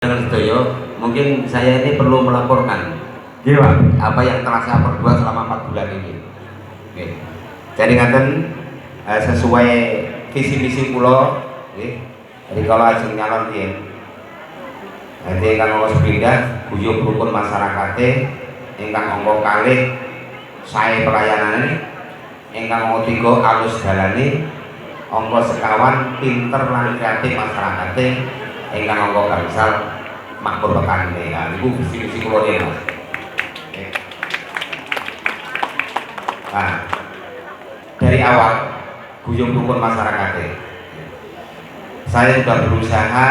Sedoyo, mungkin saya ini perlu melaporkan apa yang telah saya perbuat selama 4 bulan ini. Oke. Jadi ngaten sesuai visi misi pulau. Jadi kalau ajeng nyalon dia, nanti kan mau sepindah, guyub rukun masyarakatnya, ingkang ongko kalih saya pelayanan ini, ingkang mau tiga alus dalani, ongko sekawan pinter lan kreatif masyarakatnya, ingkang ongko gangsal makmur pekan ini. Nah, itu visi pulau dia mas. Nah, dari awal guyub rukun masyarakatnya, saya sudah berusaha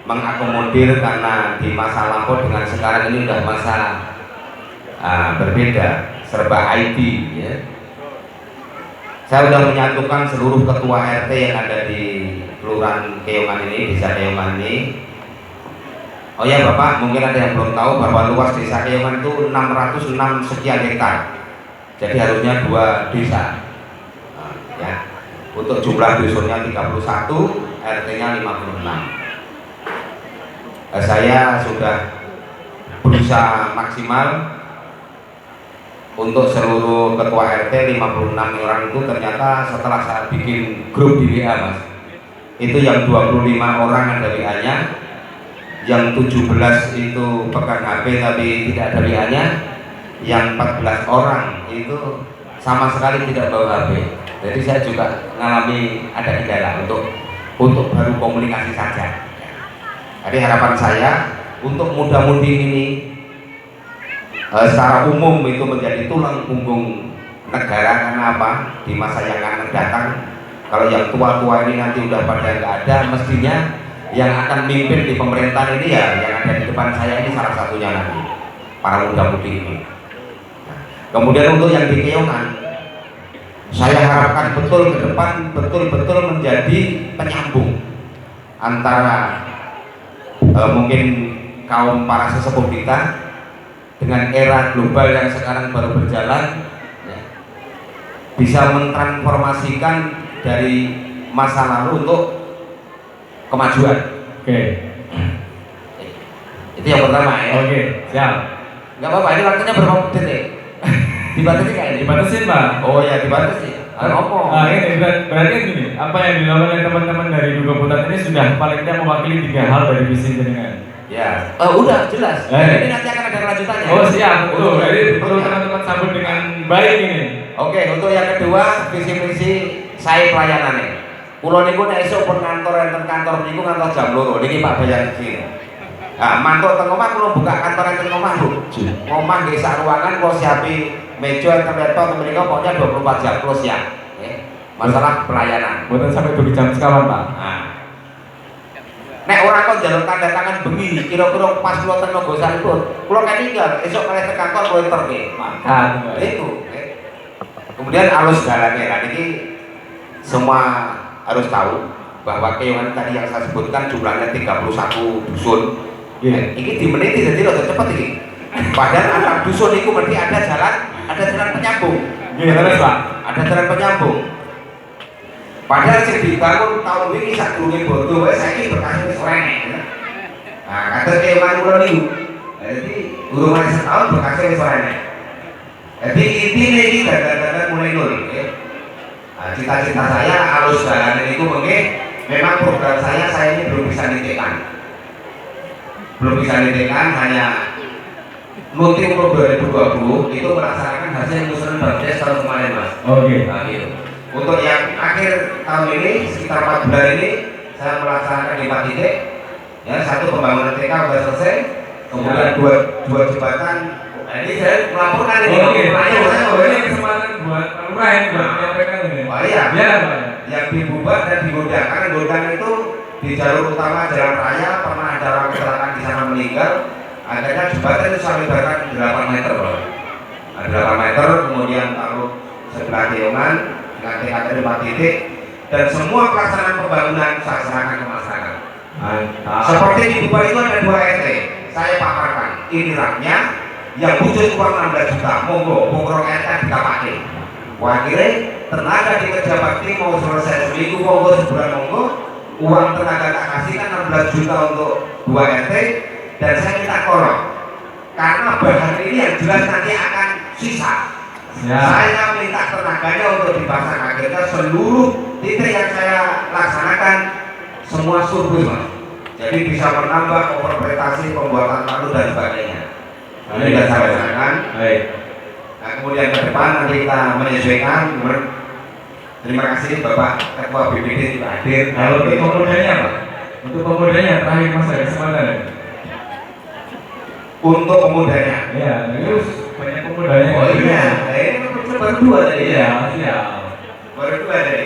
mengakomodir karena di masa lampau dengan sekarang ini sudah masa berbeda, serba IT ya. Saya sudah menyatukan seluruh ketua RT yang ada di Kelurahan Keyongan ini, Desa Keyongan ini. Oh ya Bapak, mungkin ada yang belum tahu bahwa luas Desa Keyongan itu 606 sekian hektar. Jadi harusnya 2 desa. Ya. Untuk jumlah dusunnya 31, RT-nya 56. Saya sudah berusaha maksimal untuk seluruh ketua RT 56 orang itu. Ternyata setelah saya bikin grup di WA mas, itu yang 25 orang ada WA-nya, yang 17 itu pegang HP tapi tidak ada WA-nya, yang 14 orang itu sama sekali tidak bawa HP. Jadi saya juga mengalami ada kendala untuk baru komunikasi saja. Jadi harapan saya untuk muda-mudi ini secara umum itu menjadi tulang punggung negara. Karena apa? Di masa yang akan datang, kalau yang tua-tua ini nanti udah pada nggak ada, mestinya yang akan mimpin di pemerintahan ini ya yang ada di depan saya ini salah satunya nanti para muda-mudi ini. Kemudian untuk yang di Keyongan, saya harapkan betul ke depan betul-betul menjadi penyambung antara mungkin kaum para sesepuh kita dengan era global yang sekarang baru berjalan ya, bisa mentransformasikan dari masa lalu untuk kemajuan. Oke. Itu yang pertama ya. Oke, siap. Nggak apa-apa, ini waktunya berapa menit nih? Dibatasi nggak ini? Dibatasin Pak. Oh ya dibatasi. Apa? Nah ini berarti gini, apa yang dilakukan oleh teman-teman dari Duga Putat ini sudah paling tidak mewakili 3 hal dari visi jenengan. Ya, udah jelas. Ini nanti akan ada kelanjutannya. Oh siap, betul. Jadi perlu teman-teman sambut dengan baik ini. Oke, untuk yang kedua visi misi saya pelayanannya. Pulau niku nek esuk pun kantor enten kantor niku ngantos jam 2. Niki Pak Bayan sini. Nah, mantuk teng omah kula buka kantor enten omah lho. Omah nggih sak ruangan kula siapi meja enten laptop mriko pokoknya 24 jam plus ya. Masalah pelayanan. Buatan sampai 2 jam sekawan Pak. Nah. Nek orang kok njaluk tanda tangan bengi, kira-kira pas kula teng Nogosari pun, kula kan tinggal esuk kalih teng kantor kula terke. Maka itu. Kemudian alus dalane lah niki semua harus tahu bahwa Keyongan tadi yang saya sebutkan jumlahnya 31 dusun. Ini dimeniti jadi rada cepet ini. Padahal antar dusun itu berarti ada jalan penyambung. Terus Pak, ada jalan penyambung. Padahal sing dibangun tahun ini sak durunge bodo wae saiki berkasih wis renek. Nah, kata Keyongan kula niku. Jadi durung wis setahun berkasih wis renek. Jadi intine iki dadak-dadak mulai nol ya. Nah, cita-cita saya harus jalan itu mungkin memang program saya ini belum bisa ditekan, hanya Nuti untuk 2020 itu melaksanakan hasil Muslim Bangdes tahun kemarin mas. Oke. Nah, gitu. Untuk yang akhir tahun ini sekitar 4 bulan ini saya melaksanakan 5 titik. Ya, 1 pembangunan TK sudah selesai, kemudian 2 jembatan. Nah, ini saya melaporkan ini. Oke. Ini kesempatan buat Lurain buat menyampaikan ini. Oh iya. Ya Pak. Yang dibubat dan digodang, karena godang itu di jalur utama jalan raya pernah ada orang kecelakaan di sana meninggal. Akhirnya jembatan itu sampai bahkan 8 meter loh. 8 meter, kemudian taruh sebelah Keyongan dengan TKT 5 titik dan semua pelaksanaan pembangunan saya serahkan ke masyarakat. Seperti di Dubai itu ada 2 RT, saya paparkan ini raknya yang butuh uang 16 juta, monggo RT kita pakai. Wakilnya tenaga di kerja bakti mau selesai seminggu monggo, sebulan monggo, uang tenaga tak kasih kan 16 juta untuk 2 RT dan saya minta kolong karena bahan ini yang jelas nanti akan sisa. Ya. Saya minta tenaganya untuk dipasang, akhirnya seluruh titik yang saya laksanakan semua surplus Mas. Jadi bisa menambah interpretasi pembuatan tanah dan sebagainya. Ini sudah saya laksanakan. Baik. Nah, kemudian ke depan nanti kita menyesuaikan. Terima kasih Bapak Ketua BPD juga hadir. Kalau untuk pemudanya Pak? Untuk pemudanya terakhir Mas ada kesempatan. Untuk pemudanya. Iya, terus banyak pemudanya. Oh iya, ini baru 2 tadi ya. Iya, siap. Baru 2 tadi.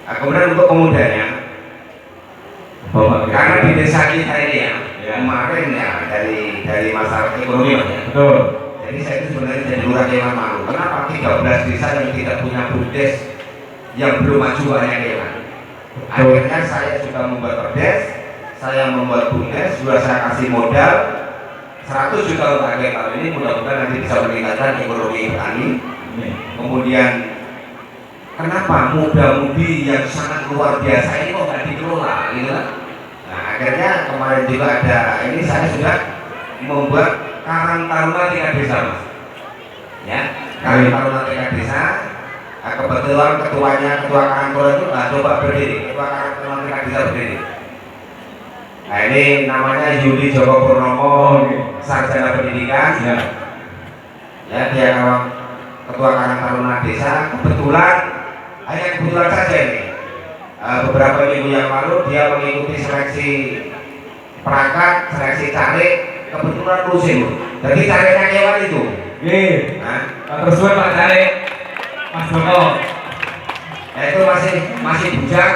Nah, kemudian untuk pemudanya, Bapak, karena di desa kita ini ya, ya. kemarin ya dari masalah ekonomi Mas, ya. Betul. Jadi saya itu sebenarnya jadi lurah Kewan Malu. Kenapa 13 desa yang tidak punya BUMDes yang belum maju banyak Kewan? Akhirnya saya juga membuat perdes, saya membuat BUMDes, sudah saya kasih modal 100 juta untuk harga tahun ini, mudah-mudahan nanti bisa meningkatkan ekonomi petani. Kemudian kenapa muda-mudi yang sangat luar biasa ini kok nggak dikelola gitu kan? Nah akhirnya kemarin juga ada ini saya sudah membuat Karang Taruna tingkat desa Mas. Ya, Karang Taruna tingkat desa. Nah, kebetulan ketua Karang Taruna itu coba berdiri, ketua Karang Taruna tingkat desa berdiri. Nah ini namanya Yudi Joko Purnomo, sarjana pendidikan. Ya. Ya dia kalau ketua Karang Taruna desa kebetulan hanya kebetulan saja ini beberapa minggu yang lalu dia mengikuti seleksi perangkat, seleksi caleg, kebetulan lusin. Jadi calegnya Kewan itu. Nah, Terus Pak Caleg Mas Joko. ya itu masih bujang.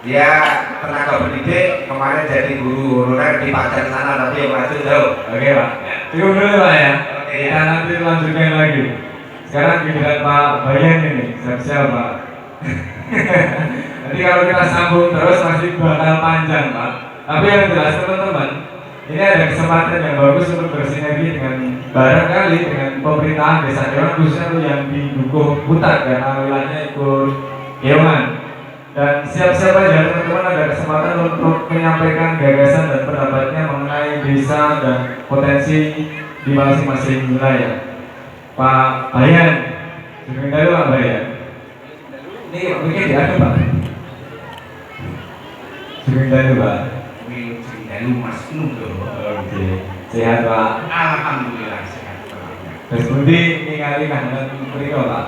Dia tenaga pendidik, kemarin jadi guru honorer di Padang sana, tapi yang maju jauh. Oke Pak. Cukup dulu Pak ya. Oke, Kita nanti lanjutkan lagi. Sekarang giliran Pak Bayan ini, siap-siap Pak. Nanti kalau kita sambung terus masih bakal panjang Pak. Tapi yang jelas teman-teman, ini ada kesempatan yang bagus untuk bersinergi dengan barangkali dengan pemerintahan desa Kewan, khususnya untuk yang di Dukuh Putat karena wilayahnya ikut Kewan. Dan siap-siap aja teman-teman ada kesempatan untuk menyampaikan gagasan dan pendapatnya mengenai desa dan potensi di masing-masing wilayah. Pak Bayan, sebentar dulu Pak Bayan. Ini mungkin diadu Pak. Sebentar dulu Pak. Lalu Mas Nudo. Oke, sehat Pak. Alhamdulillah sehat. Terus budi ningali kahanan mriko Pak.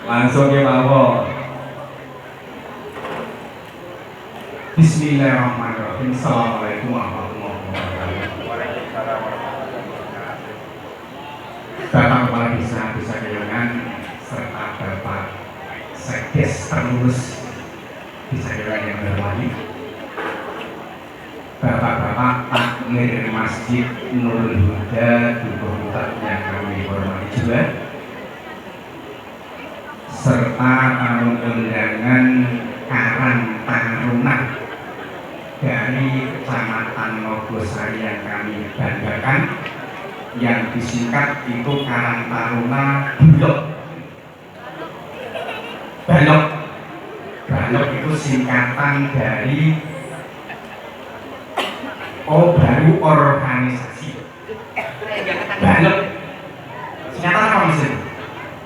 Langsung ke mawon. Bismillahirrahmanirrahim. Assalamualaikum warahmatullahi wabarakatuh. Bapak Kepala Desa Kewangan serta Bapak Sekdes terlurus Desa Kewangan yang berwali, Bapak-bapak takmir Masjid Nurul Huda Dukuh Putat yang kami hormati juga, serta tamu undangan Karang Taruna dari Kecamatan Nogosari yang kami banggakan, yang disingkat itu Karang Taruna Balok. Balok itu singkatan dari baru organisasi. Balok singkatan apa mesin?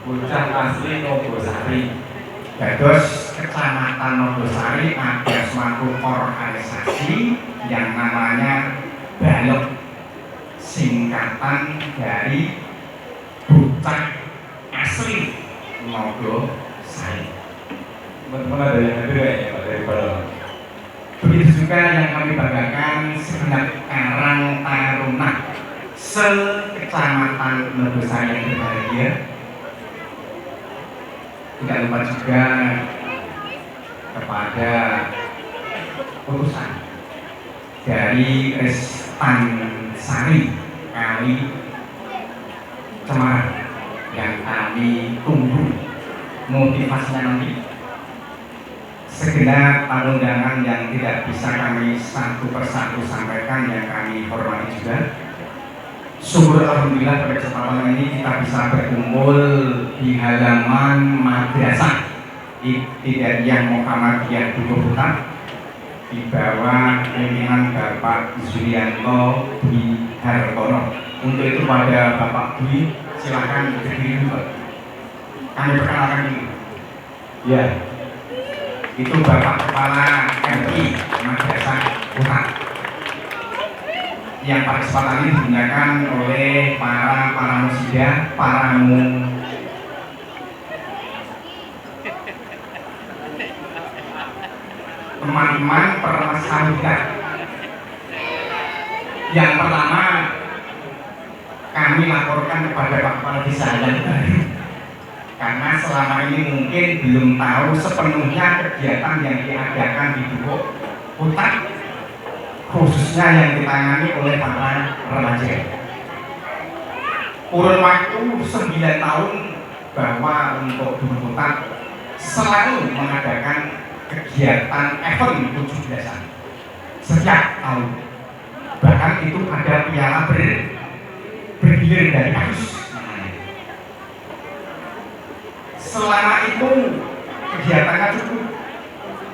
Bocah asli Nogosari. Terus Kecamatan Nogosari ada suatu organisasi yang namanya Balok, singkatan dari bocah asli Nogosari. Teman-teman ada yang hadir ya Pak dari Balok. Begitu juga yang kami banggakan segenap Karang Taruna se-Kecamatan Nogosari yang berbahagia. Tidak lupa juga kepada utusan dari Restansari Kali Cemara yang kami tunggu motivasinya nanti. Segenap undangan yang tidak bisa kami satu persatu sampaikan yang kami hormati juga. Syukur alhamdulillah pada kesempatan ini kita bisa berkumpul di halaman madrasah Ibtidaiyah Muhammadiyah Dukuh Hutan di bawah pimpinan Bapak Zulianto Dwi Hartono. Untuk itu pada Bapak Dwi silakan berdiri dulu. Kami perkenalkan dulu. Ya, itu Bapak Kepala RI Madrasah Hutan yang pada kesempatan ini digunakan oleh para musida, teman-teman permasalahan. Yang pertama kami laporkan kepada Pak Kepala Desa yang baru, karena selama ini mungkin belum tahu sepenuhnya kegiatan yang diadakan di Dukuh Hutan, khususnya yang ditangani oleh para remaja. Kurun waktu 9 tahun bahwa untuk Dukuh Hutan selalu mengadakan kegiatan event 17-an setiap tahun. Bahkan itu ada piala bergilir dari kasus. Selama itu kegiatannya cukup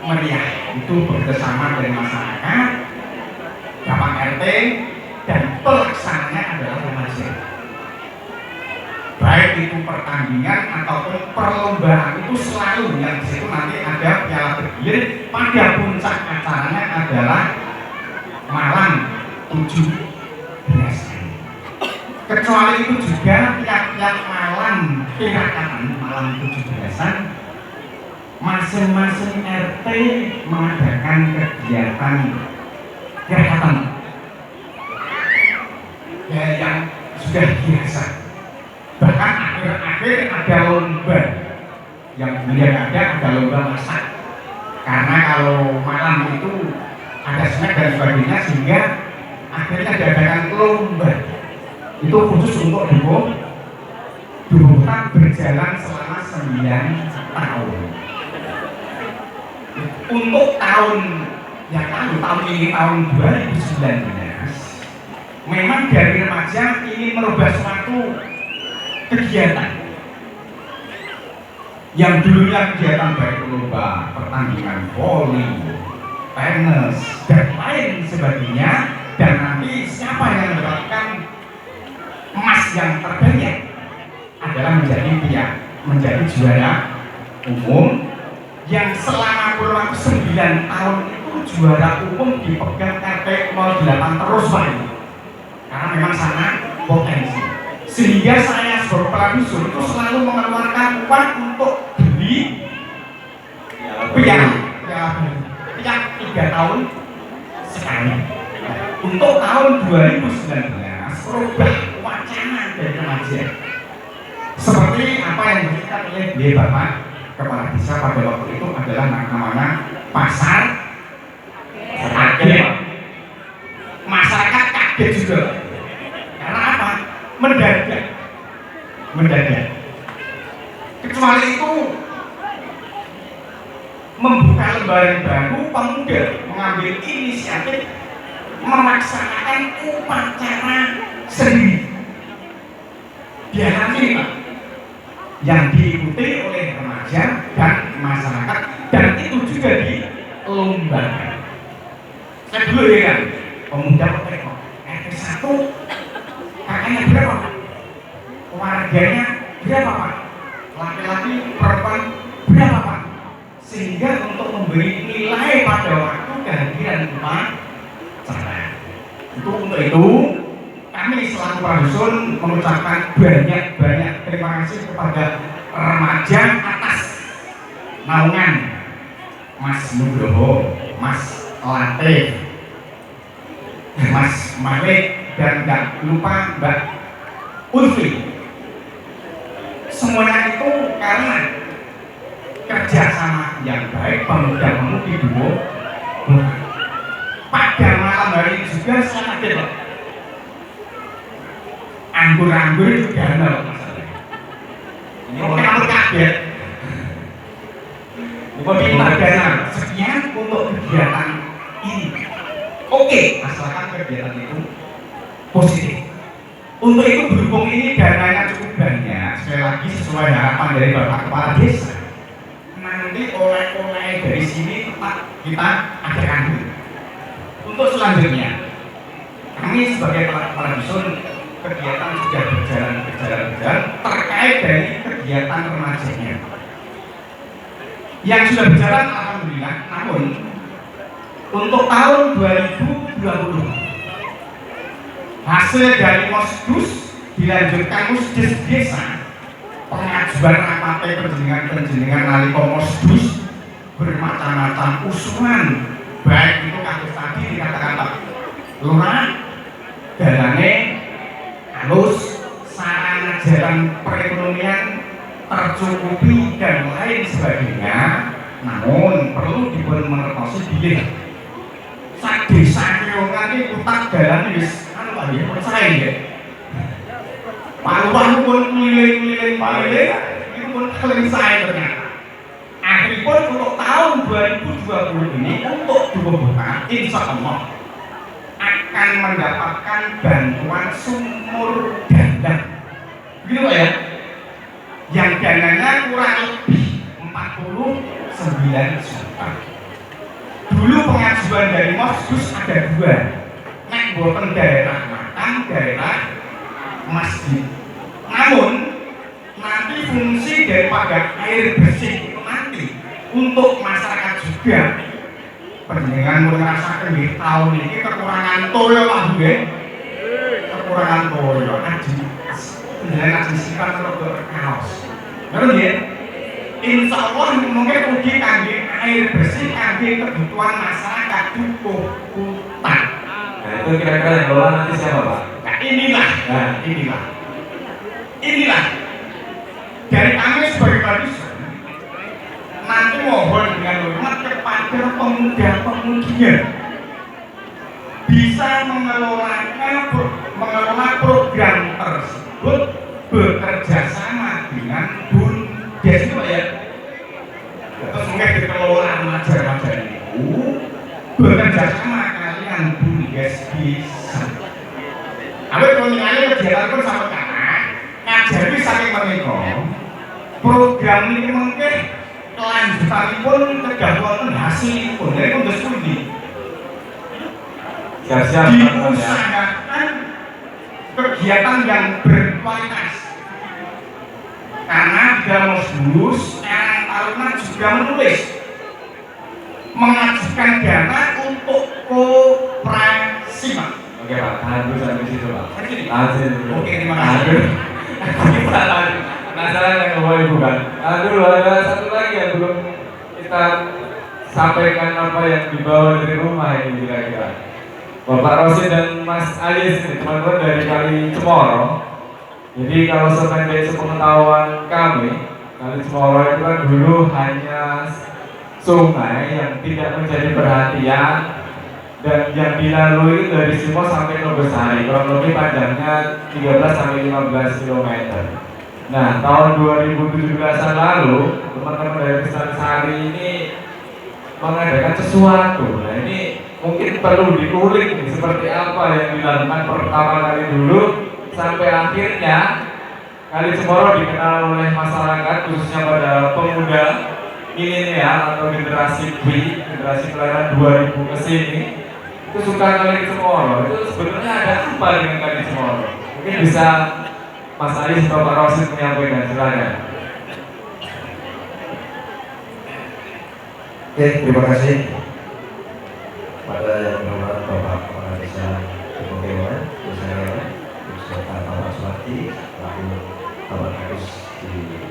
meriah, itu bekerjasama dengan masyarakat, Bapak RT, dan pelaksananya adalah remaja. Baik itu pertandingan ataupun perlombaan, itu selalu yang di situ nanti ada piala bergilir. Pada puncak acaranya adalah malam 17. Kecuali itu juga tiap-tiap malam tirakan malam 17-an masing-masing RT mengadakan kegiatan kegiatan ya, yang sudah biasa. Bahkan akhir-akhir ada lomba, yang kemudian ada lomba masak, karena kalau malam itu ada snack dan sebagainya, sehingga akhirnya diadakan lomba. Itu khusus untuk Dukuh Hutan, berjalan selama 9 tahun. Untuk tahun yang lalu, tahun ini, tahun 2019, memang dari remaja ingin merubah suatu kegiatan yang dulunya kegiatan baik lomba, pertandingan voli, tenis, dan lain sebagainya, dan nanti siapa yang mendapatkan emas yang terbanyak adalah menjadi juara umum, yang selama kurun waktu 9 tahun itu juara umum dipegang RT 08 terus Pak, karena memang sangat potensi. Sehingga saya sebagai kepala dusun itu selalu mengeluarkan uang untuk beli piala 3 tahun sekali. Untuk tahun 2019 merubah wacana dari remaja seperti apa yang diberikan oleh Bapak Kepala Desa pada waktu itu adalah namanya pasar kaget. Masyarakat kaget juga karena apa? Mendadak. Kecuali itu membuka lembaran baru, pemuda mengambil inisiatif melaksanakan upacara sendiri. Dia nanti Pak, yang diikuti oleh remaja dan masyarakat, dan itu juga dilombakan. Saya dulu ya kan, pemuda kok RT 1 kakaknya berapa Pak? Warganya berapa Pak? Laki-laki, perempuan berapa Pak? Sehingga untuk memberi nilai pada waktu kehadiran upacara. Untuk itu kami selaku Pradusun mengucapkan banyak terima kasih kepada remaja atas naungan Mas Nugroho, Mas Latif, Mas Malik, dan tidak lupa Mbak Ulfi. Semuanya itu karena kerjasama yang baik pemuda-pemudi Dukuh Hutan. Pada malam hari juga saya kaget Pak, anggur-anggur itu dana masalahnya. Ini orang kaget. Minta dana sekian untuk kegiatan ini. Oke, asalkan kegiatan itu positif. Untuk itu berhubung ini dananya cukup banyak, sekali lagi sesuai harapan dari Bapak Kepala Desa, nanti oleh-oleh dari sini tetap kita adakan dulu. Untuk selanjutnya, kami sebagai kepala dusun kegiatan sudah berjalan terkait dari kegiatan remajanya yang sudah berjalan alhamdulillah. Namun untuk tahun 2020 hasil dari Mosdus dilanjutkan Musdes Desa pengajuan rapat penjenengan nalika Mosdus bermacam-macam usulan, baik itu kasus tadi dikatakan Pak Lurah dalane halus, sarana jalan perekonomian tercukupi dan lain sebagainya. Namun perlu dipun mengertosi bilih sak desa Kriongan iki utak dalan wis anu Pak ya percaya ya. Pak pun keliling itu pun selesai ternyata. Akhiripun untuk tahun 2020 ini untuk dibuka insya Allah akan mendapatkan bantuan sumur dandang, gitu Pak ya, yang dananya kurang lebih 49 juta. Dulu pengajuan dari Mosdus ada dua, nek boten daerah makan, daerah masjid. Namun nanti fungsi daripada air bersih itu nanti untuk masyarakat juga. Penjenengan merasakan di tahun ini kekurangan toyo Pak Bu, kekurangan toyo. Penjenengan aji sifat untuk kaos. Betul ya? Insya Allah mungkin uji kangge air bersih, kangge kebutuhan masyarakat cukup utang. Nah itu kira-kira yang lola nanti siapa Pak? Nah inilah dari kami sebagai Badusun nanti mohon dengan hormat kepada pemuda-pemudinya bisa mengelola program tersebut bekerja sama dengan BUMDes itu Pak ya. Terus mungkin dikelola remaja-remaja itu bekerja sama kalian BUMDes bisa. Awet kalau kegiatan pun sama karena ngajari saking mereka program ini mungkin kelanjutan pun tergantung hasil pun dari pun pundi diusahakan kegiatan yang berkualitas karena di dalam Mosdus Karang Taruna juga menulis mengajukan dana untuk koperasi Pak. Oke Pak, tahan dulu sampai situ Pak. Oke, terima kasih. Penasaran yang ngomong Ibu kan? Dulu ada satu lagi yang belum kita sampaikan apa yang dibawa dari rumah ini kira-kira. Bapak Rosi dan Mas Ayes ini teman-teman dari Kali Cemoro. Jadi kalau sependek sepengetahuan kami, Kali Cemoro itu kan dulu hanya sungai yang tidak menjadi perhatian dan yang dilalui dari Simo sampai Nogosari, kurang lebih panjangnya 13 sampai 15 km. Nah, tahun 2017-an lalu, teman-teman dari Kesansari ini mengadakan sesuatu. Nah, ini mungkin perlu dikulik nih, seperti apa yang dilakukan pertama kali dulu sampai akhirnya Kali Cemoro dikenal oleh masyarakat, khususnya pada pemuda milenial atau generasi B, generasi kelahiran 2000 ke sini. Itu suka Kali Cemoro. Itu sebenarnya ada apa dengan Kali Cemoro? Mungkin bisa Mas Ayes atau Pak Rosid menyampaikan, silakan. Oke, terima kasih pada yang berhormat Bapak Kepala Desa Kemudian, beserta Bapak Suwati, lalu Bapak Agus di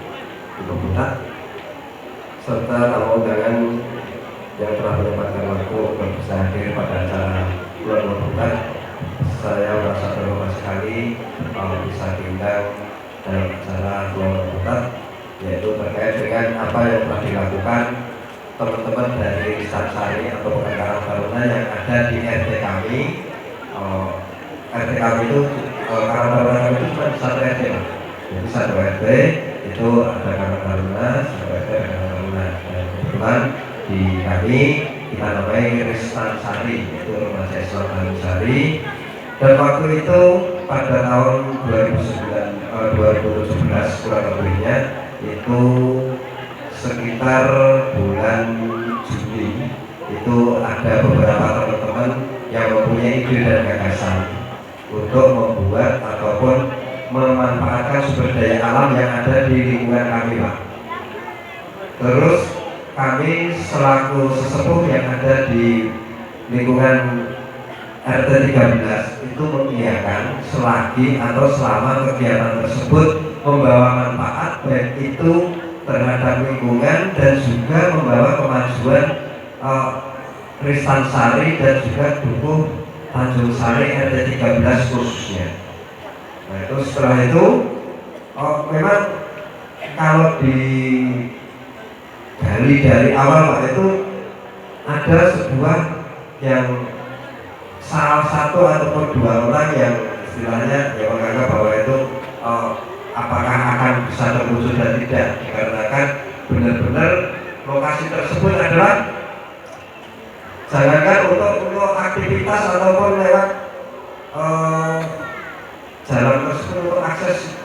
Ibu Buta, serta tamu undangan yang telah menyempatkan waktu untuk bisa hadir pada acara bulan Buta. Saya merasa berhormat sekali bisa diundang dalam acara bulan Buta, yaitu terkait dengan apa yang telah dilakukan teman-teman dari Sansari atau Bukan Karang Taruna yang ada di RT kami. RT kami itu Karang Taruna kami itu cuma satu RT lah. Jadi satu RT itu ada Karang Taruna, satu RT ada Karang Taruna. Dan kebetulan di kami kita namai Ristansari, itu Remaja Islam Tansari. Dan waktu itu pada tahun 2017 kurang lebihnya itu sekitar bulan Juli itu ada beberapa teman-teman yang mempunyai ide dan gagasan untuk membuat ataupun memanfaatkan sumber daya alam yang ada di lingkungan kami, Pak. Terus kami selaku sesepuh yang ada di lingkungan RT 13 itu mengiyakan selagi atau selama kegiatan tersebut membawa manfaat baik itu terhadap lingkungan dan juga membawa kemajuan Ristan Sari dan juga Dukuh Tanjung Sari RT 13 khususnya. Nah itu setelah itu memang kalau dari awal Pak itu ada sebuah yang salah satu ataupun dua orang yang istilahnya yang menganggap bahwa itu apakah akan bisa terwujud dan tidak, dikarenakan benar-benar lokasi tersebut adalah jangankan untuk aktivitas ataupun lewat jalan tersebut untuk akses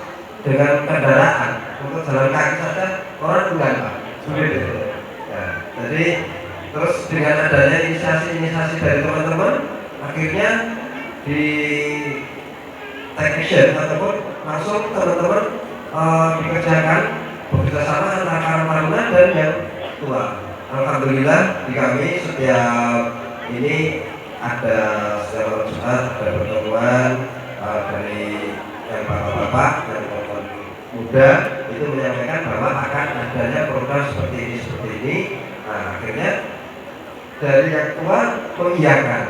dengan kendaraan, untuk jalan kaki saja orang enggak Pak, sulit itu. Ya, jadi terus dengan adanya inisiasi dari teman-teman, akhirnya di take action ataupun langsung teman-teman dikerjakan bekerjasama antara Karang Taruna dan yang tua. Alhamdulillah di kami setiap ini ada setiap Jumat ada pertemuan dari yang bapak-bapak dan teman muda itu menyampaikan bahwa akan adanya program seperti ini. Nah, akhirnya dari yang tua mengiyakan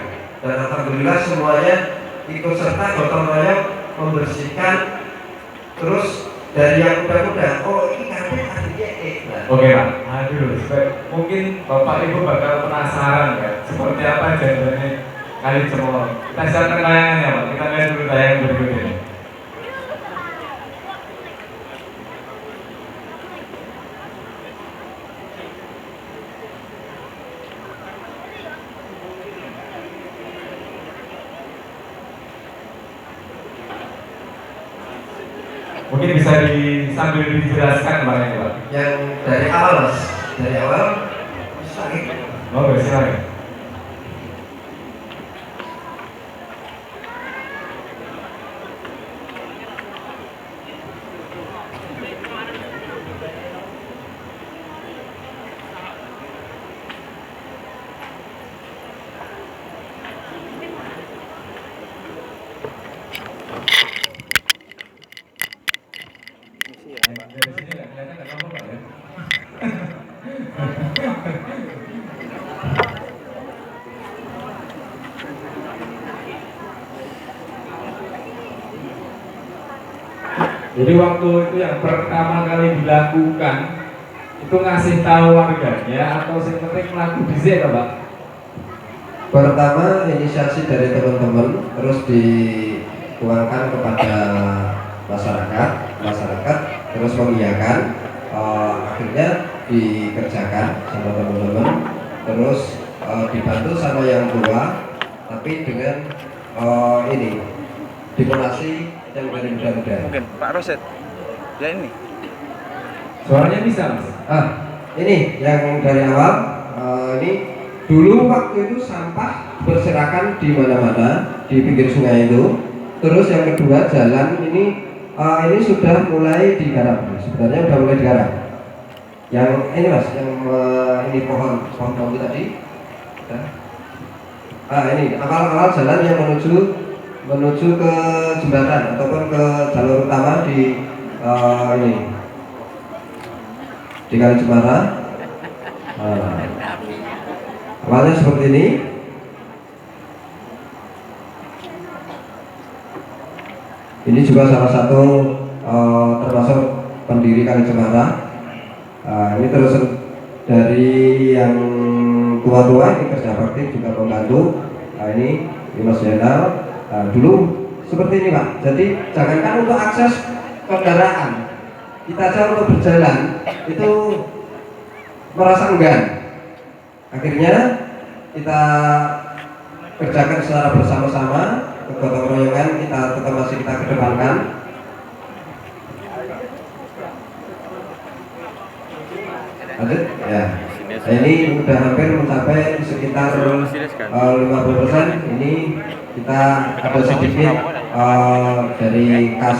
dan alhamdulillah semuanya ikut serta gotong royong membersihkan. Terus dari yang muda-muda, oh ini karpet adiknya Oke Pak, aduh, mungkin Bapak Ibu bakal penasaran kan seperti apa jadinya Kali Cemoro. Kita siapkan tayangannya Pak, kita lihat dulu tayangan berikut ini. Mungkin bisa sambil dijelaskan Pak ini Pak. Yang dari awal Mas, dari awal bisa Oh, silakan. Dari sini nggak kelihatan nggak apa-apa ya. Jadi waktu itu yang pertama kali dilakukan itu ngasih tahu warganya atau yang penting melakukan dhisik Pak? Pertama inisiasi dari teman-teman, terus dituangkan kepada masyarakat terus mengiyakan, akhirnya dikerjakan sama teman-teman, terus dibantu sama yang tua, tapi dengan ini donasi yang dari muda-muda. Mungkin Pak Roset, ya ini. Suaranya bisa Mas? Ini yang dari awal, ini dulu waktu itu sampah berserakan di mana-mana di pinggir sungai itu. Terus yang kedua jalan ini sudah mulai digarap. Sebenarnya sudah mulai digarap. Yang ini Mas, yang ini pohon bambu tadi. Ini awal-awal jalan yang menuju ke jembatan ataupun ke jalur utama di ini di Kali Cemara. Awalnya seperti ini. Ini juga salah satu termasuk pendiri Kali Cemara. Ini terus dari yang tua-tua ini kerja bakti juga membantu. Ini Mas Jenderal. Dulu seperti ini Pak. Jadi jangankan untuk akses kendaraan, kita aja untuk berjalan itu merasa enggan. Akhirnya kita kerjakan secara bersama-sama, kegotong royongan kita kedepankan. Lanjut ya. Nah, ini udah hampir mencapai sekitar 50%. Ini kita ada sedikit dari kas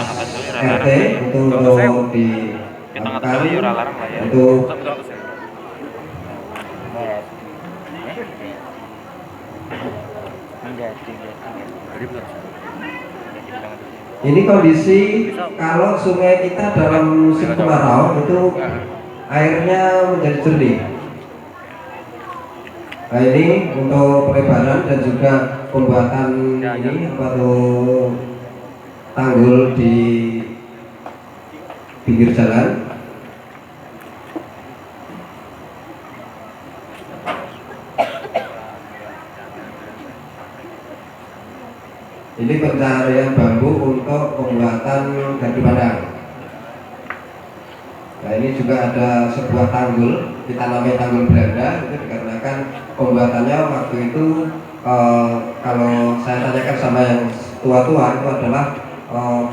RT itu untuk dilakukan untuk ini kondisi kalau sungai kita dalam musim kemarau itu airnya menjadi jernih. Nah ini untuk pelebaran dan juga pembuatan ini atau tanggul di pinggir jalan. Ini pencarian bambu untuk pembuatan gardu pandang. Nah ini juga ada sebuah tanggul, kita namanya tanggul Belanda, itu dikarenakan pembuatannya waktu itu kalau saya tanyakan sama yang tua-tua itu adalah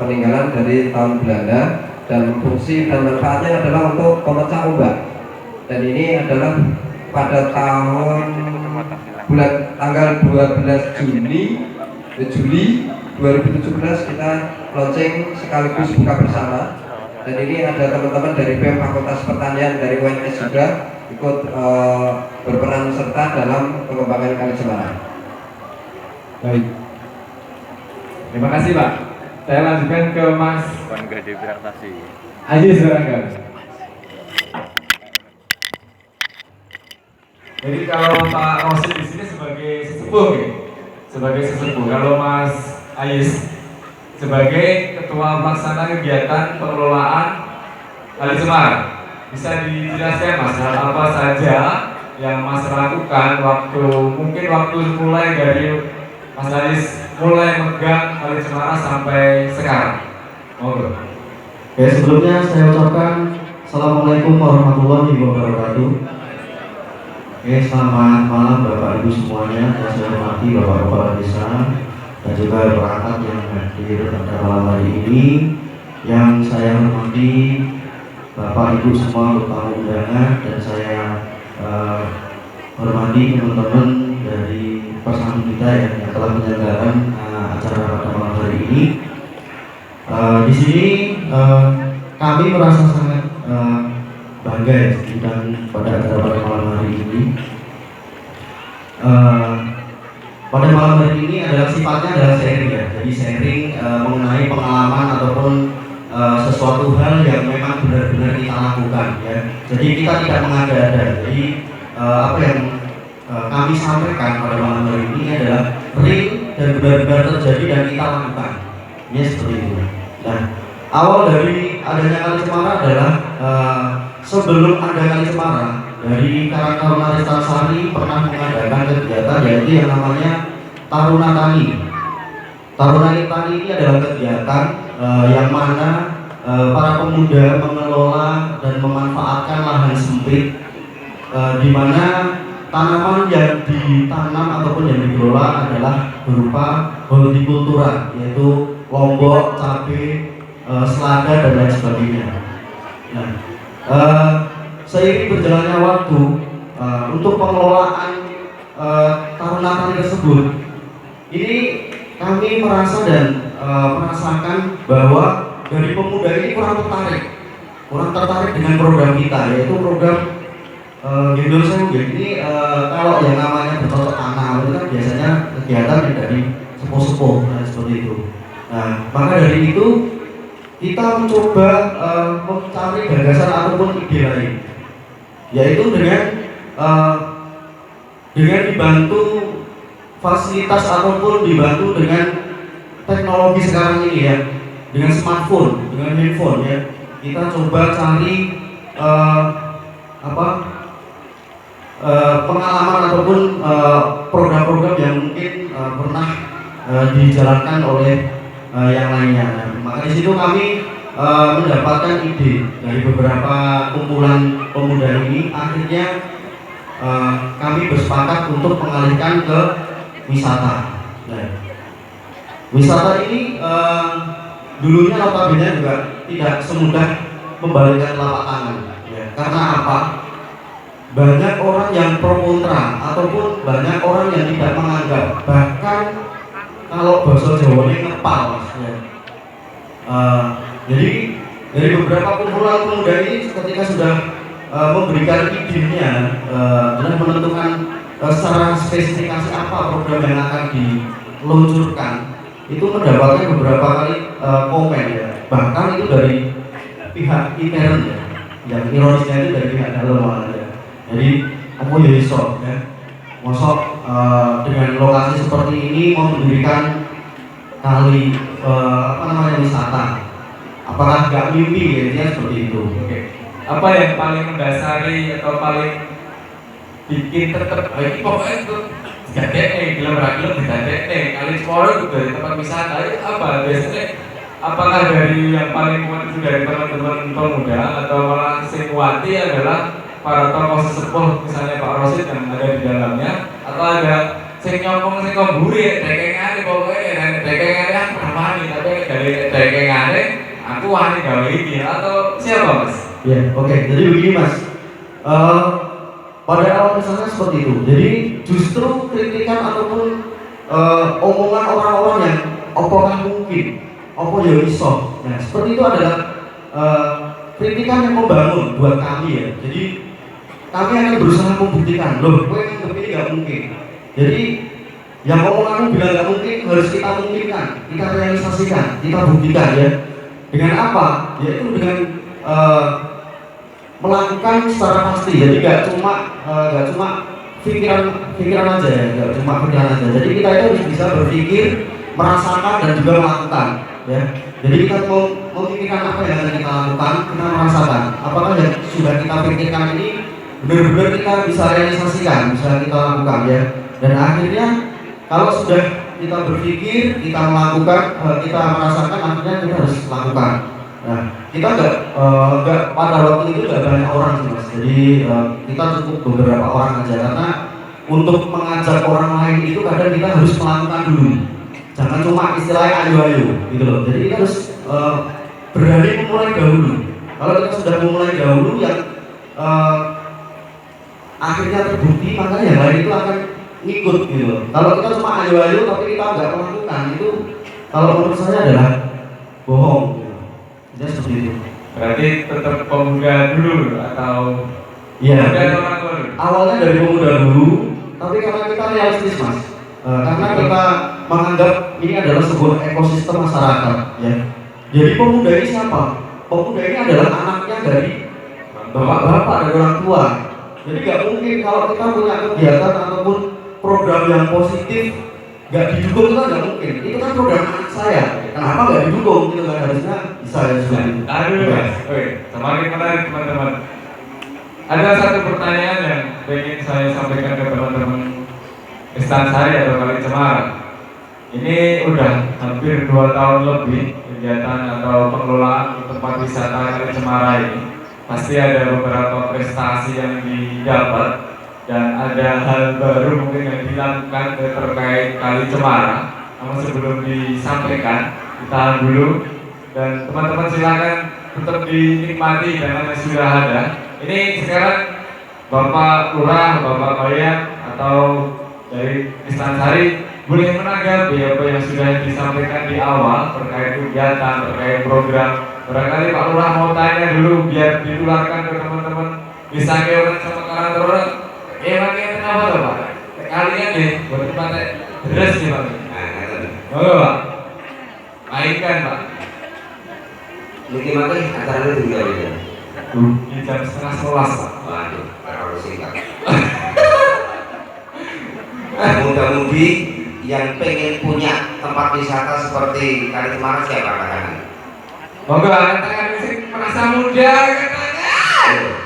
peninggalan dari tahun Belanda dan fungsi dan manfaatnya adalah untuk pemecah ombak. Dan ini adalah pada tahun bulan tanggal 12 Juli 2017 kita launching sekaligus buka bersama. Dan ini ada teman-teman dari BEM Fakultas Pertanian dari UNS juga ikut berperan serta dalam pengembangan Kali Cemara. Baik. Terima kasih Pak. Saya lanjutkan ke Mas Aziz Barangkali. Jadi kalau Pak Rosid di sini sebagai sesepuh, Kalau Mas Aziz sebagai ketua pelaksana kegiatan pengelolaan Kali Cemara, bisa dijelaskan Mas hal apa saja yang Mas lakukan mungkin waktu mulai dari Mas Aziz mulai megang Kali Cemara sampai sekarang. Monggo. Oke, sebelumnya saya ucapkan Assalamualaikum warahmatullahi wabarakatuh. Oke, selamat malam Bapak Ibu semuanya. Yang saya hormati Bapak Kepala Desa dan juga perangkat yang hadir pada malam hari ini. Yang saya hormati Bapak Ibu semua tamu undangan, dan saya hormati teman-teman dari pasangan kita yang telah menyelenggarakan acara pada malam hari ini. Di sini kami merasa sangat bangga ya dan pada acara pada malam hari ini. Pada malam hari ini adalah sifatnya adalah sharing ya, jadi sharing mengenai pengalaman ataupun sesuatu hal yang memang benar-benar kita lakukan ya. Jadi kita tidak mengada-ada. Jadi apa yang kami sampaikan pada malam hari ini adalah real dan benar-benar terjadi dan kita lakukan. Ini seperti itu. Nah, awal dari adanya Kali Cemara adalah sebelum ada Kali Cemara, dari Karang Taruna Lestari pernah mengadakan kegiatan yaitu yang namanya Taruna Tani. Taruna Tani ini adalah kegiatan yang mana para pemuda mengelola dan memanfaatkan lahan sempit di mana tanaman yang ditanam ataupun yang dikelola adalah berupa hortikultura, yaitu lombok, cabai, selada dan lain sebagainya. Nah, seiring berjalannya waktu untuk pengelolaan Taruna Tani tersebut, ini kami merasa dan merasakan bahwa dari pemuda ini kurang tertarik dengan program kita, yaitu program Gendol Sewu. Ini kalau yang namanya bercocok tanam itu kan biasanya kegiatan dari sepuh-sepuh dan seperti itu. Nah, maka dari itu kita mencoba mencari gagasan ataupun ide lain, yaitu dengan dibantu fasilitas ataupun dibantu dengan teknologi sekarang ini ya, dengan smartphone, dengan handphone ya, kita coba cari pengalaman ataupun program-program yang mungkin pernah dijalankan oleh yang lainnya. Nah, maka di situ kami mendapatkan ide dari beberapa kumpulan pemuda ini. Akhirnya kami bersepakat untuk mengalihkan ke wisata. Nah, wisata ini dulunya notabene juga tidak semudah membalikkan telapak tangan. Ya. Karena apa? banyak orang yang pro kontra ataupun banyak orang yang tidak menganggap, bahkan kalau bahasa Jawa ini ngepal mas ya. Jadi dari beberapa kumpulan pemuda ini ketika sudah memberikan idenya dan menentukan secara spesifikasi apa program yang akan diluncurkan, itu mendapatkan beberapa kali komen ya, bahkan itu dari pihak intern ya, yang ironisnya itu dari pihak dalam malah ya. Jadi apa ya iso ya, mosok dengan lokasi seperti ini mau mendirikan kali wisata, apakah nggak mimpi ya, seperti itu. Oke. Apa yang paling mendasari atau paling bikin tetap baik pokoknya itu tidak gelem ra gelem tidak kali Cemoro itu dari tempat wisata itu apa biasanya? Apakah dari yang paling kuat itu dari teman-teman pemuda atau malah sing kuati adalah para tokoh sesepuh misalnya Pak Rosid yang ada di dalamnya, atau ada sing nyokong sing komburi dekengane pokoknya dekengane aku ramani tapi dari dekengane aku wani gawe iki atau siapa mas? Ya, oke. Jadi begini mas, pada awal misalnya seperti itu. Jadi justru kritikan ataupun omongan orang-orang yang apakah mungkin, apa ya iso. Nah, seperti itu adalah kritikan yang membangun buat kami ya. Jadi kami akan berusaha membuktikan, loh, gue nganggep ini nggak mungkin. Jadi yang omonganmu bilang nggak mungkin harus kita mungkinkan, kita realisasikan, kita buktikan ya. Dengan apa? Yaitu dengan melakukan secara pasti. Jadi nggak cuma pikiran aja ya, nggak cuma pikiran aja. Jadi kita itu harus bisa berpikir, merasakan dan juga melakukan ya. Jadi kita mau memikirkan apa yang akan kita lakukan, kita merasakan apakah yang sudah kita pikirkan ini benar-benar kita bisa realisasikan, bisa kita lakukan ya. Dan akhirnya kalau sudah kita berpikir, kita melakukan, kita merasakan, akhirnya kita harus lakukan. Nah, kita nggak pada waktu itu nggak banyak orang sih mas. Jadi kita cukup beberapa orang aja, karena untuk mengajak orang lain itu kadang kita harus melakukan dulu. Jangan cuma istilahnya ayo-ayo gitu loh. Jadi kita harus berani memulai dahulu. Kalau kita sudah memulai dahulu yang akhirnya terbukti, maka yang lain itu akan ngikut gitu loh. Kalau kita cuma ayo-ayo tapi kita nggak melakukan, itu kalau menurut saya adalah bohong. Jadi seperti itu. Berarti tetap pemuda dulu atau Iya. orang tua dulu? Awalnya dari pemuda dulu, tapi karena kita realistis mas, karena kita menganggap ini adalah sebuah ekosistem masyarakat ya. Jadi pemuda ini siapa? Pemuda ini adalah anaknya dari bapak-bapak, dari orang tua. Jadi nggak mungkin kalau kita punya kegiatan ataupun program yang positif nggak didukung, itu kan nggak mungkin. Itu kan program anak saya, kenapa nggak didukung? Itu kan harusnya bisa ya sudah. Aduh mas, oke, semakin menarik teman-teman. Ada satu pertanyaan yang ingin saya sampaikan ke teman-teman Instansari atau Kali Cemara. Ini udah hampir 2 tahun lebih kegiatan atau pengelolaan tempat wisata Kali Cemara ini. Pasti ada beberapa prestasi yang didapat dan ada hal baru mungkin yang dilakukan terkait Kali Cemara. Namun sebelum disampaikan, ditahan dulu dan teman-teman silakan tetap dinikmati dengan yang sudah ada. Ini sekarang Bapak Lurah, Bapak Bayan atau dari Instansari boleh menanggapi apa yang sudah disampaikan di awal terkait kegiatan, terkait program. Barangkali Pak Lurah mau tanya dulu biar ditularkan ke teman-teman. Bisa kewan sama karakter orang. Kewan kenapa tuh Pak? Kalian deh buat tempatnya deres nih Pak. Monggo Pak. Mainkan Pak. Mungkin mati acaranya tinggal ya. Di jam 10:30 Pak. Waduh, harus singkat. Mudah-mudi yang pengen punya tempat wisata seperti Kali Cemara siapa katakan? Monggo angkat tangan sing merasa muda katanya.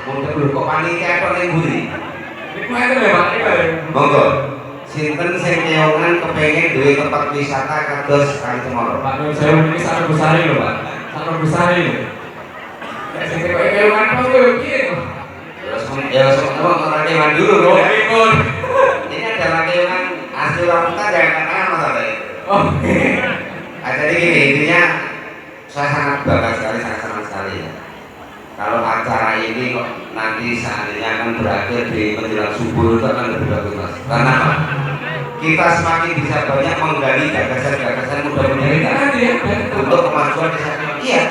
Mudah belum kok panitia apa ning buri? Niku aja ya Pak. Monggo. Sinten sing keongan kepengen duwe tempat wisata kados Kali Cemara? Pak Nur saya ini sangat besar lho Pak. Sangat besar lho. Sing keongan apa yo piye? Ya orang kewan dulu bro. Ini adalah keongan asli orang kita jangan katakan masalah itu. Oke. Jadi gini intinya saya sangat bangga sekali, sangat senang sekali ya. Kalau acara ini kok nanti seandainya akan berakhir di menjelang subuh itu akan lebih bagus Mas. Karena apa? Kita semakin bisa banyak menggali gagasan-gagasan muda-muda kita untuk kemajuan desa Keong. Iya,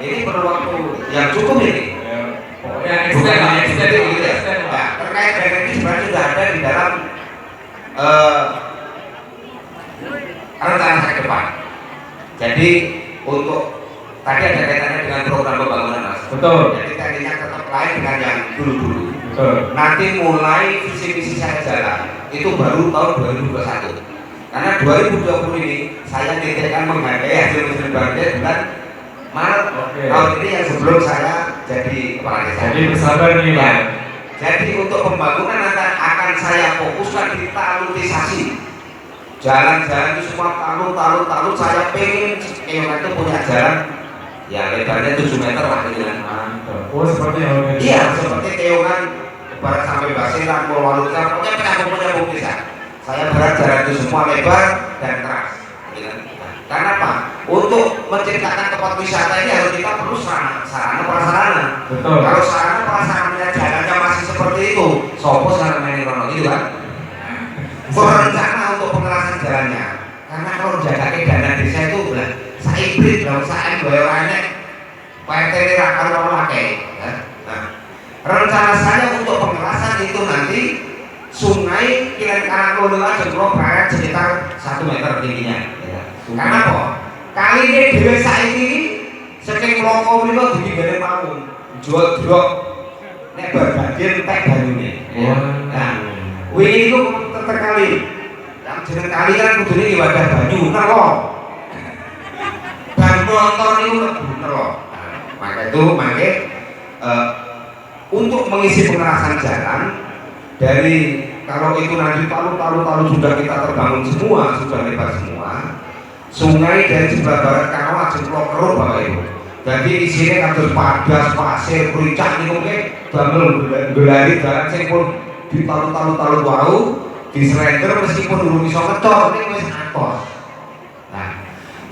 ini perlu waktu yang cukup ini. Ya, Bukan hanya extend, gitu ya. Nah, terkait dengan ini sebenarnya sudah ada di dalam rencana saya ke depan. Jadi untuk tadi ada kaitannya dengan program pembangunan Mas. Betul. Jadi tekniknya tetap lain dengan yang dulu-dulu. Betul. Nanti mulai visi misi saya jalan itu baru tahun 2021. Karena 2020 ini saya tidak menghargai hasil budget bulan Maret. Oke. Tahun ini yang sebelum saya jadi kepala desa. Jadi bersabar nih Ya. Pak. Jadi untuk pembangunan akan saya fokuskan di talutisasi. Jalan-jalan itu semua talut saya pengen Keong itu punya jalan ya lebarnya 7 meter lah gitu kan. Mantap. Oh seperti yang udah. Iya, seperti Keongan barat sampai Basiran, Purwaluka, pokoknya penyambung desa. Saya berharap jalan itu semua lebar dan keras. Gitu kan. Karena apa? Untuk menciptakan tempat wisata ini harus kita perlu sarana prasarana. Betul. Kalau sarana prasarananya jalannya masih seperti itu, sopo sarana ini rono gitu kan? Berencana untuk pengerasan jalannya. Karena kalau jaga dana desa itu lah, saya hibrid, saya orangnya PRT ini akan memakai. Nah, rencana saya untuk pengerasan itu nanti sungai Kilen Karangkonola jemplung barat sekitar 1 meter tingginya. Ya. Karena apa? Kali ini desa ini saking meloko mriko digene mau jodrok nek berbanjir tek banyune. Nah, wingi itu terkali. Yang jeneng kali kan kudune iki wadah banyu, nelo. Ban motor niku mlebu nelo. Maka itu untuk mengisi pengerasan jalan dari kalau itu nanti talu sudah kita terbangun semua, sudah lebar semua. Sungai dari sebelah barat Kanawa jemplok keruk Bapak Ibu. Jadi di sini kados padas, pasir, pericak niku mungkin damel gelari jalan sing pun di talu wau, di slender meskipun belum iso ngecor niku wis atos. Nah,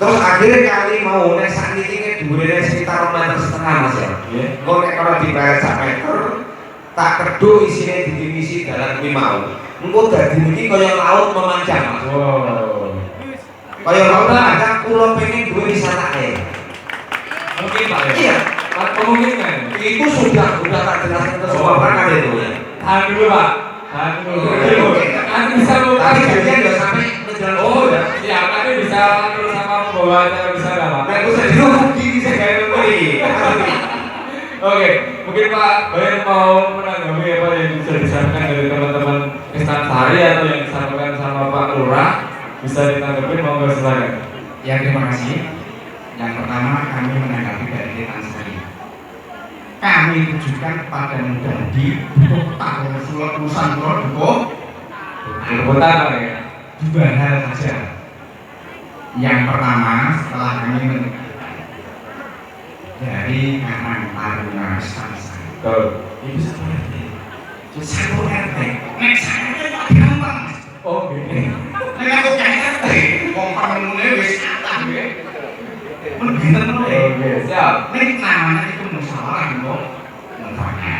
terus akhirnya kali mau nek sakniki dhuwure sekitar 1,5 meter Mas ya. Kok nek kalau dibayar 1 meter tak kedua isinya divisi dalam kuwi mau. Engko dadi niki kaya laut memanjang Mas. Wow. Kaya laut memanjang kula pengen duwe wisata air. Mungkin Pak ya. Iya, Kemungkinan. itu sudah tak jelaskan ke semua perangkat itu ya. Tahan dulu Pak. Tahan dulu. Nanti bisa buka. Tapi janjian nggak sampai menjelang Oh ya. Siap. Nanti bisa terus sama membawa acara bisa nggak Pak? Nah, itu saya rugi saya kayak begini. Oke, mungkin Pak Bayan mau menanggapi apa yang bisa disampaikan dari teman-teman Instansi Sari atau yang disampaikan sama Pak Lurah, bisa ditanggapi, monggo silakan. Ya, terima kasih. Yang pertama kami menanggapi dari Instansi Sari. Kami tujukan kepada Mudadi butuh tahun lulusan butuh Keputan Pak ya. 2 hal saja. Yang pertama setelah kami dari Karang Taruna Instansi. Betul. Itu satu RT. Satu RT. Nek saya kan gampang. Oh, gini. Nek aku RT, wong pengemune wis kathah nggih. Men binten lho. Oke, siap. Nek namanya itu musyawarah kok. Namanya.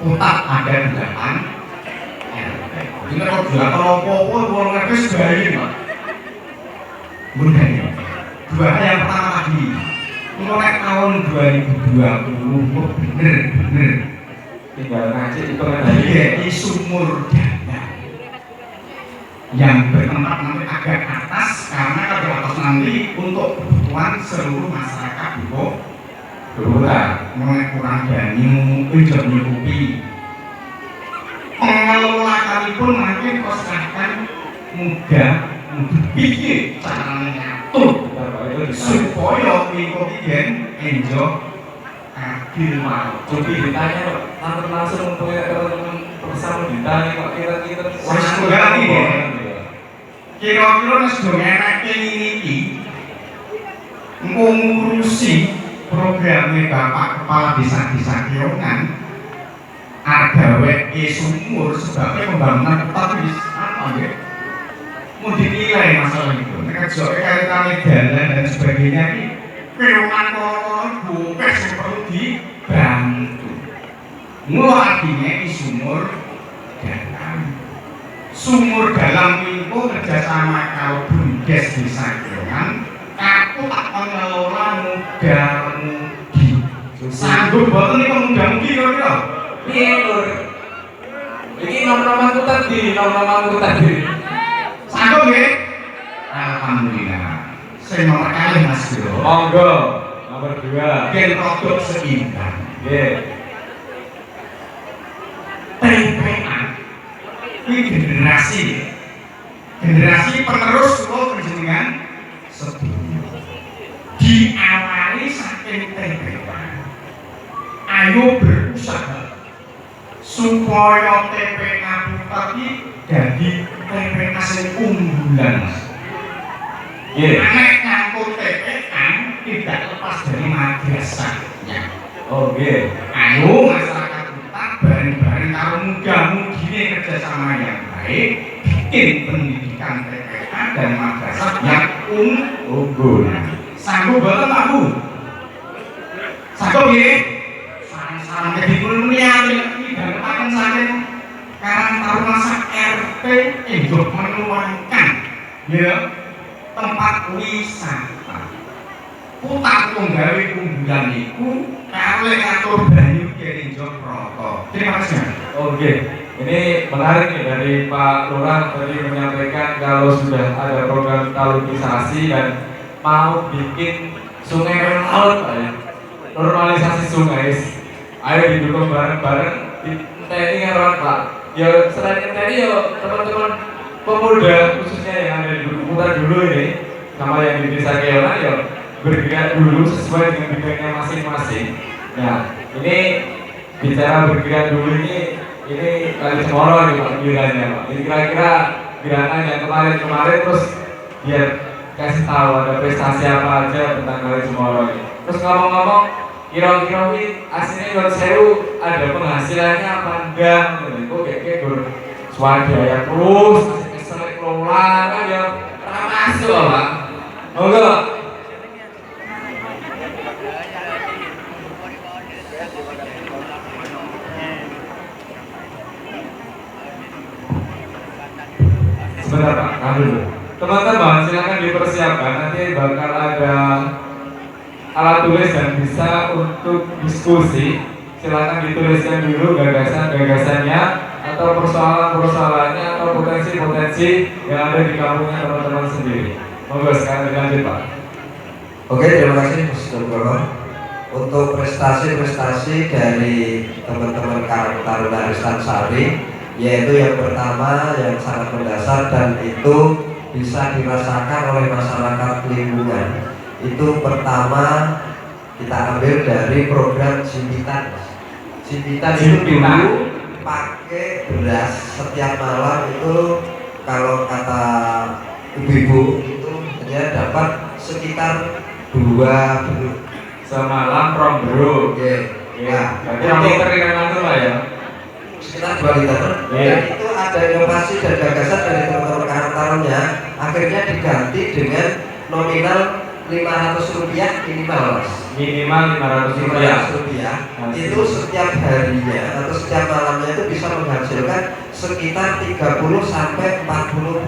Utak ada 8 RT. Ini kok dia apa-apa wong RT sebayi, Pak. Mudah ya. 2 hal yang pertama tadi. Mulai tahun 2020 bener Tinggal ngaji hitungan hari. jadi sumur dana yang bertempat nanti agak atas karena kalau atas nanti untuk kebutuhan seluruh masyarakat Keputan. mulai kurang banyu tidak mencukupi pengelola kami pun mungkin kosahkan mudah pikir cara ngatur Bentar, Pak, itu ditanya. supaya mengkopikan enjo adil mau. Coba ditanya Pak, langsung untuk teman-teman bersama ditanya kok kira-kira. Wes tunggal lagi ya. Kira-kira nek sudah enake iki engko ngurusi programnya Bapak Kepala Desa Keongan ada WE sumur sebabnya pembangunan kota apa nggih? Mau dinilai masalah itu. Nek joke kaitannya jalan dan sebagainya ini Keongan kok bukes perlu dibantu. Artinya di sumur dalam. Sumur dalam itu kerjasama kalau Bumdes Desa Keongan, aku tak mengelola muda-mudi. Sanggup boten niku muda-mudi kira-kira? Piye Lur? Iki nom-nomanku tadi. Sanggup nggih? Alhamdulillah. Saya nomor kali Mas Bro. Monggo. Nomor 2. Gen produk seimbang. Nggih. TPA ini generasi penerus lo penjenengan sebelumnya diawali saking TPA. Ayo berusaha supaya TPA tadi jadi TPA yang unggulan. Anak ngangkut TPA tidak lepas dari madrasahnya. Oke. Ayo masyarakat kita bareng-bareng karo muda-mudi kerjasama yang baik, bikin pendidikan TPA dan madrasah yang unggul. Sanggup boten Pak Bu? Sanggup nggih? Saran-saran jadi kulinian iki dapetaken saking Karang Taruna sak RT untuk menuangkan ya tempat wisata. Putar penggawe unggulan iku karo ngatur banyu kering Jogoroto. Terima kasih. Oke. Ini menarik nih dari Pak Lurah tadi menyampaikan kalau sudah ada program talunisasi dan mau bikin sungai laut Pak ya. Normalisasi sungai. Ayo didukung bareng-bareng di TNI kan Pak. Ya selain TNI ya teman-teman pemuda khususnya yang ada di Putar dulu ini sama yang di Desa Keongan ya bergerak dulu sesuai dengan bidangnya masing-masing. Nah, ini bicara bergerak dulu ini Kali Cemoro nih Pak gilirannya Pak. Ini kira-kira gerakan yang kemarin terus biar kasih tahu ada prestasi apa aja tentang Kali Cemoro ini. Terus ngomong-ngomong kira-kira ini aslinya Yon Sewu ada penghasilannya apa enggak? Kok kayak swadaya terus masih keselek kelola kan ya masuk Pak. Monggo. Sebentar Pak, tahan dulu. Teman-teman silakan dipersiapkan, nanti bakal ada alat tulis dan bisa untuk diskusi. Silakan dituliskan dulu gagasan-gagasannya atau persoalan-persoalannya atau potensi-potensi yang ada di kampungnya teman-teman sendiri. Monggo sekarang dilanjut Pak. Oke, terima kasih Mas Dombolo. Untuk prestasi-prestasi dari teman-teman Karang Taruna Ristansari, yaitu yang pertama yang sangat mendasar dan itu bisa dirasakan oleh masyarakat lingkungan. Itu pertama kita ambil dari program Jimpitan. Jimpitan itu dulu pakai beras setiap malam itu kalau kata ibu-ibu itu hanya dapat sekitar 2 beruk semalam rombruk. Oke. Ya, berarti untuk keringan itu Pak ya. Sekitar 2 liter. Dan itu ada inovasi dan gagasan dari teman-teman Karang Taruna, akhirnya diganti dengan nominal Rp500 minimal Mas. Minimal Rp500. Itu setiap harinya atau setiap malamnya itu bisa menghasilkan sekitar 30 sampai 40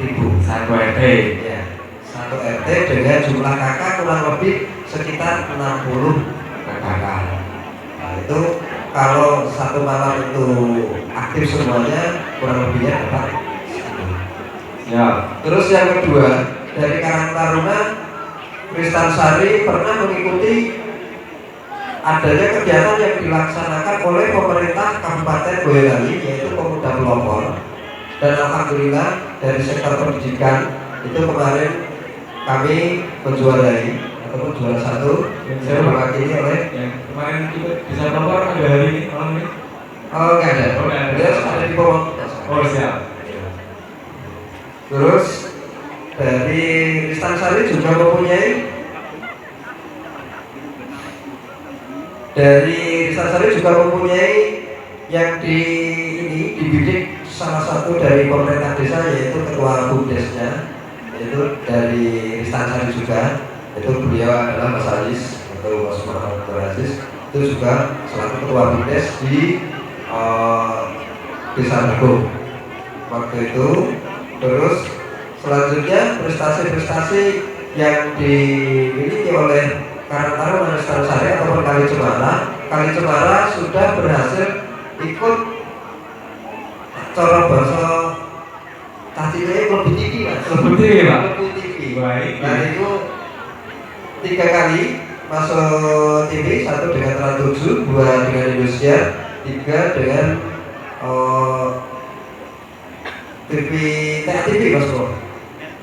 ribu Satu RT. ya, satu RT dengan jumlah kakak kurang lebih sekitar 60 kakak. Nah itu kalau satu malam itu aktif semuanya kurang lebihnya dapat segitu. Ya. Terus yang kedua dari Karang Taruna Ristansari pernah mengikuti adanya kegiatan yang dilaksanakan oleh pemerintah Kabupaten Boyolali yaitu Pemuda Pelopor, dan alhamdulillah dari sektor pendidikan itu kemarin kami menjuarai ataupun juara 1 saya mewakili oleh Yang kemarin ikut bisa nomor ada hari ini malam ini. oh nggak ada, Oh, nggak ada. dia ada di bawah. Oh siap. Terus dari Ristansari juga mempunyai yang dibidik salah satu dari pemerintah desa yaitu ketua BUMDesnya, yaitu dari Ristansari juga, itu beliau adalah Mas Aziz atau Mas Muhammad Aziz. itu juga selaku ketua BIDES di Desa Dago waktu itu. Terus selanjutnya prestasi-prestasi yang dimiliki oleh Karang Taruna Lestari Sari ataupun Kali Cemara. Kali Cemara sudah berhasil ikut cara bahasa cacingnya lebih tinggi mas. Lebih tinggi, Pak? Lebih tinggi. Baik. Nah itu 3 kali masuk TV, 1 dengan Trans 7, 2 dengan Indonesia, 3 dengan TV TV mas bro.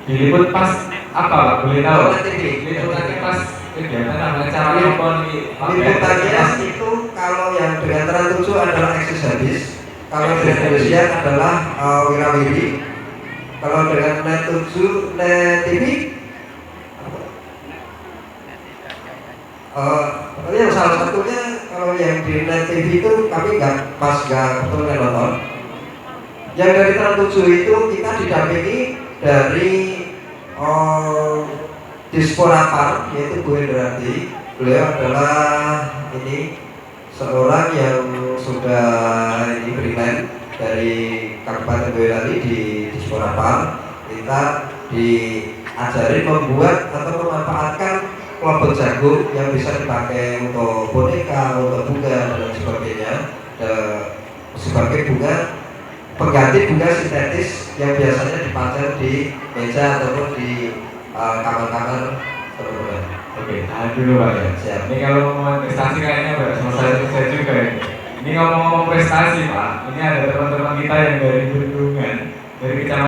Diliput pas apa Pak? Boleh tahu? TV. Liputannya pas kegiatan apa acara apa nih? Liputannya itu kalau yang dengan Trans 7 adalah eksis habis, kalau dengan Indonesia adalah wirawiri, kalau dengan Net 7 Net TV yang salah satunya kalau yang di Net TV itu kami nggak betul nonton. Yang dari Trans 7 itu kita didampingi dari Dispora Par, yaitu Bu Hendrati. Beliau adalah ini seorang yang sudah ini beriman dari Kabupaten Boyolali di Dispora Par. Kita diajari membuat atau memanfaatkan kelompok jagung yang bisa dipakai untuk boneka, untuk bunga dan lain sebagainya, sebagai bunga pengganti bunga sintetis yang biasanya dipajang di meja ataupun di kamar-kamar teman-teman. Oke, tahan dulu Pak ya. Siap. Ini kalau ngomong prestasi kayaknya Pak, selesai juga ini. Ini ngomong-ngomong prestasi Pak, ini ada teman-teman kita yang dari Bendungan, dari kecamatan